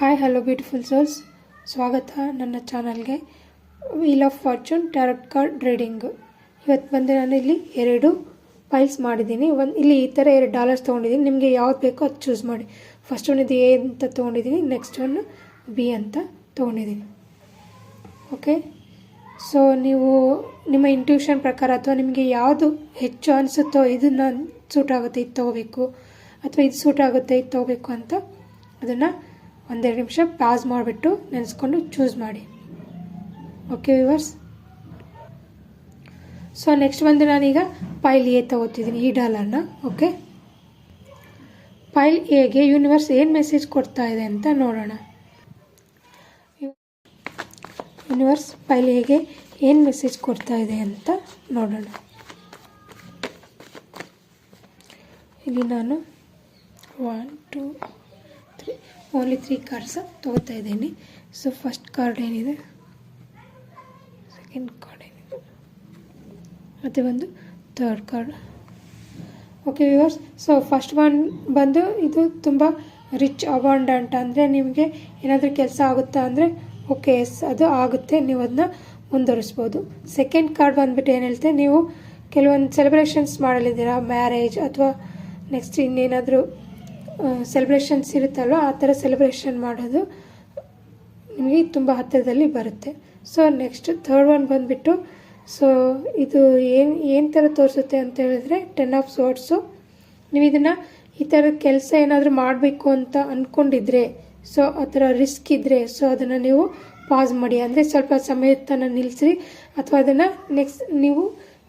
Hi hello beautiful souls, ಸ್ವಾಗತ ನನ್ನ ಚಾನಲ್ಗೆ. Wheel of fortune tarot card reading. ಇವತ್ತು ಬಂದು ನಾನು ಇಲ್ಲಿ 2 ಪೈಲ್ಸ್ ಮಾಡಿದ್ದೀನಿ. ಇಲ್ಲಿ ಈ ಥರ $2 ತೊಗೊಂಡಿದ್ದೀನಿ. ನಿಮಗೆ ಯಾವ್ದು ಬೇಕೋ ಅದು ಚೂಸ್ ಮಾಡಿ. ಫಸ್ಟ್ ಒನ್ ಇದು A ಅಂತ ತೊಗೊಂಡಿದ್ದೀನಿ, ನೆಕ್ಸ್ಟ್ ಒನ್ B ಅಂತ ತೊಗೊಂಡಿದ್ದೀನಿ. ಓಕೆ, ಸೊ ನೀವು ನಿಮ್ಮ ಇಂಟ್ಯೂಷನ್ ಪ್ರಕಾರ ಅಥವಾ ನಿಮಗೆ ಯಾವುದು ಹೆಚ್ಚು ಅನಿಸುತ್ತೋ ಇದನ್ನು ಸೂಟ್ ಆಗುತ್ತೆ ಇದು ತೊಗೋಬೇಕು, ಅಥವಾ ಇದು ಸೂಟ್ ಆಗುತ್ತೆ ಇದು ತೊಗೋಬೇಕು ಅಂತ ಅದನ್ನು 1-2 ನಿಮಿಷ ಪಾಸ್ ಮಾಡಿಬಿಟ್ಟು ನೆನೆಸ್ಕೊಂಡು ಚೂಸ್ ಮಾಡಿ. ಓಕೆ ವ್ಯೂವರ್ಸ್, ಸೊ ನೆಕ್ಸ್ಟ್ ಬಂದು ನಾನೀಗ ಪೈಲ್ A ತೊಗೋತಿದ್ದೀನಿ, ಈ $. ಓಕೆ, ಪೈಲ್ Aಗೆ ಯೂನಿವರ್ಸ್ ಏನು ಮೆಸೇಜ್ ಕೊಡ್ತಾ ಇದೆ ಅಂತ ನೋಡೋಣ. ಯೂನಿವರ್ಸ್ ಪೈಲ್ Aಗೆ ಏನು ಮೆಸೇಜ್ ಕೊಡ್ತಾ ಇದೆ ಅಂತ ನೋಡೋಣ. ಇಲ್ಲಿ ನಾನು 1 2 3 ಓನ್ಲಿ 3 ಕಾರ್ಡ್ಸ್ ತೊಗೋತಾ ಇದ್ದೀನಿ. ಸೊ ಫಸ್ಟ್ ಕಾರ್ಡ್ ಏನಿದೆ, ಸೆಕೆಂಡ್ ಕಾರ್ಡ್ ಏನಿದೆ, ಮತ್ತು ಒಂದು third card. Okay viewers, so first one ಬಂದು ಇದು ತುಂಬ ರಿಚ್ ಅಬಾಂಡೆಂಟ್, ಅಂದರೆ ನಿಮಗೆ ಏನಾದರೂ ಕೆಲಸ ಆಗುತ್ತಾ ಅಂದರೆ ಓಕೆ ಎಸ್ ಅದು ಆಗುತ್ತೆ, ನೀವು ಅದನ್ನ ಮುಂದುವರಿಸ್ಬೋದು. ಸೆಕೆಂಡ್ ಕಾರ್ಡ್ ಬಂದುಬಿಟ್ಟು ಏನು ಹೇಳ್ತೆ, ನೀವು ಕೆಲವೊಂದು ಸೆಲೆಬ್ರೇಷನ್ಸ್ ಮಾಡಲಿದ್ದೀರಾ, ಮ್ಯಾರೇಜ್ ಅಥವಾ ನೆಕ್ಸ್ಟ್ ಇನ್ನೇನಾದರೂ ಸೆಲೆಬ್ರೇಷನ್ಸ್ ಇರುತ್ತಲ್ವ, ಆ ಥರ ಸೆಲೆಬ್ರೇಷನ್ ಮಾಡೋದು ನಿಮಗೆ ತುಂಬ ಹತ್ತಿರದಲ್ಲಿ ಬರುತ್ತೆ. ಸೊ ನೆಕ್ಸ್ಟ್ ಥರ್ಡ್ ಒನ್ ಬಂದುಬಿಟ್ಟು, ಸೊ ಇದು ಏನು ಥರ ತೋರಿಸುತ್ತೆ ಅಂತ ಹೇಳಿದ್ರೆ 10 ಆಫ್ ಸ್ವರ್ಡ್ಸು. ನೀವು ಇದನ್ನು ಈ ಥರದ ಕೆಲಸ ಏನಾದರೂ ಮಾಡಬೇಕು ಅಂತ ಅಂದ್ಕೊಂಡಿದ್ರೆ, ಸೊ ಆ ಥರ ರಿಸ್ಕ್ ಇದ್ದರೆ, ಸೊ ಅದನ್ನು ನೀವು ಪಾಸ್ ಮಾಡಿ, ಅಂದರೆ ಸ್ವಲ್ಪ ಸಮಯ ತನಕ ನಿಲ್ಲಿಸಿ, ಅಥವಾ ಅದನ್ನು ನೆಕ್ಸ್ಟ್ ನೀವು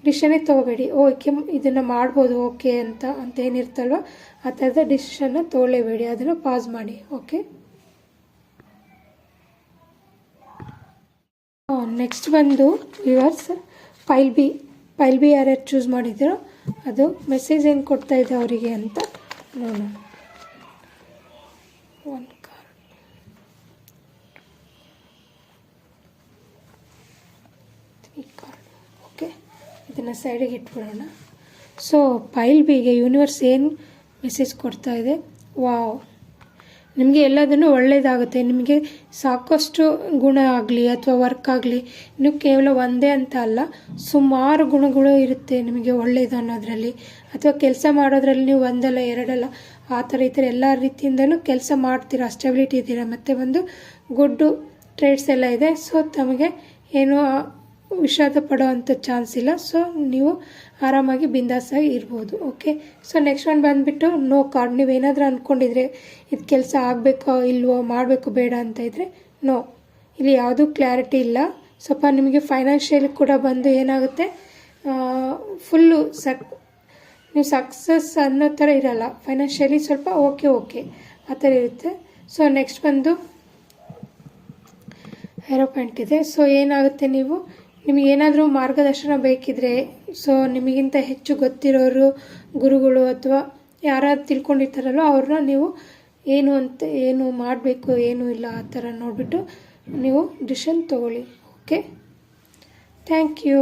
ಡಿಸಿಷನ್ನೇ ತೊಗೋಬೇಡಿ. ಓಕೆ ಇದನ್ನು ಮಾಡ್ಬೋದು ಓಕೆ ಅಂತ ಏನಿರ್ತಲ್ವ ಆ ಥರದ ಡಿಸಿಷನ್ನ ತೊಗೊಳ್ಳೇಬೇಡಿ, ಅದನ್ನು ಪಾಸ್ ಮಾಡಿ. ಓಕೆ, ನೆಕ್ಸ್ಟ್ ಬಂದು ವ್ಯೂವರ್ಸ್ ಪೈಲ್ ಬಿ ಯಾರ್ಯಾರು ಚೂಸ್ ಮಾಡಿದ್ದೀರೋ ಅದು ಮೆಸೇಜ್ ಏನು ಕೊಡ್ತಾ ಇದೆ ಅವರಿಗೆ ಅಂತ ನೋಡೋಣ. ಒಂದು ಕಾರ್ಡ್, ಓಕೆ, ಇದನ್ನು ಸೈಡಿಗೆ ಇಟ್ಬಿಡೋಣ. ಸೊ ಪೈಲ್ ಬಿಗೆ ಯೂನಿವರ್ಸ್ ಏನು ಮೆಸೇಜ್ ಕೊಡ್ತಾ ಇದೆ, ವಾವ್, ನಿಮಗೆ ಎಲ್ಲದನ್ನು ಒಳ್ಳೆಯದಾಗುತ್ತೆ. ನಿಮಗೆ ಸಾಕಷ್ಟು ಗುಣ ಆಗಲಿ ಅಥವಾ ವರ್ಕ್ ಆಗಲಿ, ನೀವು ಕೇವಲ ಒಂದೇ ಅಂತ ಅಲ್ಲ, ಸುಮಾರು ಗುಣಗಳು ಇರುತ್ತೆ ನಿಮಗೆ ಒಳ್ಳೆಯದು ಅನ್ನೋದರಲ್ಲಿ, ಅಥವಾ ಕೆಲಸ ಮಾಡೋದ್ರಲ್ಲಿ ನೀವು ಒಂದಲ್ಲ ಎರಡಲ್ಲ ಆ ಥರ ಈ ಥರ ಎಲ್ಲ ರೀತಿಯಿಂದಲೂ ಕೆಲಸ ಮಾಡ್ತೀರಾ, ಸ್ಟೆಬಿಲಿಟಿ ಇದ್ದೀರಾ, ಮತ್ತು ಒಂದು ಗುಡ್ ಟ್ರೇಡ್ಸ್ ಎಲ್ಲ ಇದೆ. ಸೊ ತಮಗೆ ಏನು ವಿಷಾದ ಪಡೋವಂಥ ಚಾನ್ಸ್ ಇಲ್ಲ. ಸೊ ನೀವು ಆರಾಮಾಗಿ ಬಿಂದಾಸಾಗಿ ಇರ್ಬೋದು. ಓಕೆ, ಸೊ ನೆಕ್ಸ್ಟ್ ಒನ್ ಬಂದುಬಿಟ್ಟು ನೋ ಕಾರ್ಡ್. ನೀವೇನಾದರೂ ಅಂದ್ಕೊಂಡಿದ್ರೆ ಇದು ಕೆಲಸ ಆಗಬೇಕೋ ಇಲ್ವೋ, ಮಾಡಬೇಕು ಬೇಡ ಅಂತ ಇದ್ದರೆ ನೋ, ಇಲ್ಲಿ ಯಾವುದೂ ಕ್ಲಾರಿಟಿ ಇಲ್ಲ. ಸ್ವಲ್ಪ ನಿಮಗೆ ಫೈನಾನ್ಷಿಯಲಿ ಕೂಡ ಬಂದು ಏನಾಗುತ್ತೆ, ಫುಲ್ಲು ನೀವು ಸಕ್ಸಸ್ ಅನ್ನೋ ಥರ ಇರಲ್ಲ, ಫೈನಾನ್ಷಿಯಲಿ ಸ್ವಲ್ಪ ಓಕೆ ಆ ಥರ ಇರುತ್ತೆ. ಸೊ ನೆಕ್ಸ್ಟ್ ಬಂದು ಏರೋಪಾಯಿಂಟ್ ಇದೆ. ಸೊ ಏನಾಗುತ್ತೆ, ನಿಮಗೇನಾದರೂ ಮಾರ್ಗದರ್ಶನ ಬೇಕಿದ್ರೆ, ಸೊ ನಿಮಗಿಂತ ಹೆಚ್ಚು ಗೊತ್ತಿರೋರು, ಗುರುಗಳು ಅಥವಾ ಯಾರಾದ್ರು ತಿಳ್ಕೊಂಡಿರ್ತಾರಲ್ಲ ಅವ್ರನ್ನ ನೀವು ಏನು ಮಾಡಬೇಕು ಏನು ಇಲ್ಲ ಆ ಥರ ನೋಡಿಬಿಟ್ಟು ನೀವು ಡಿಸಿಷನ್ ತೊಗೊಳ್ಳಿ. Okay, thank you.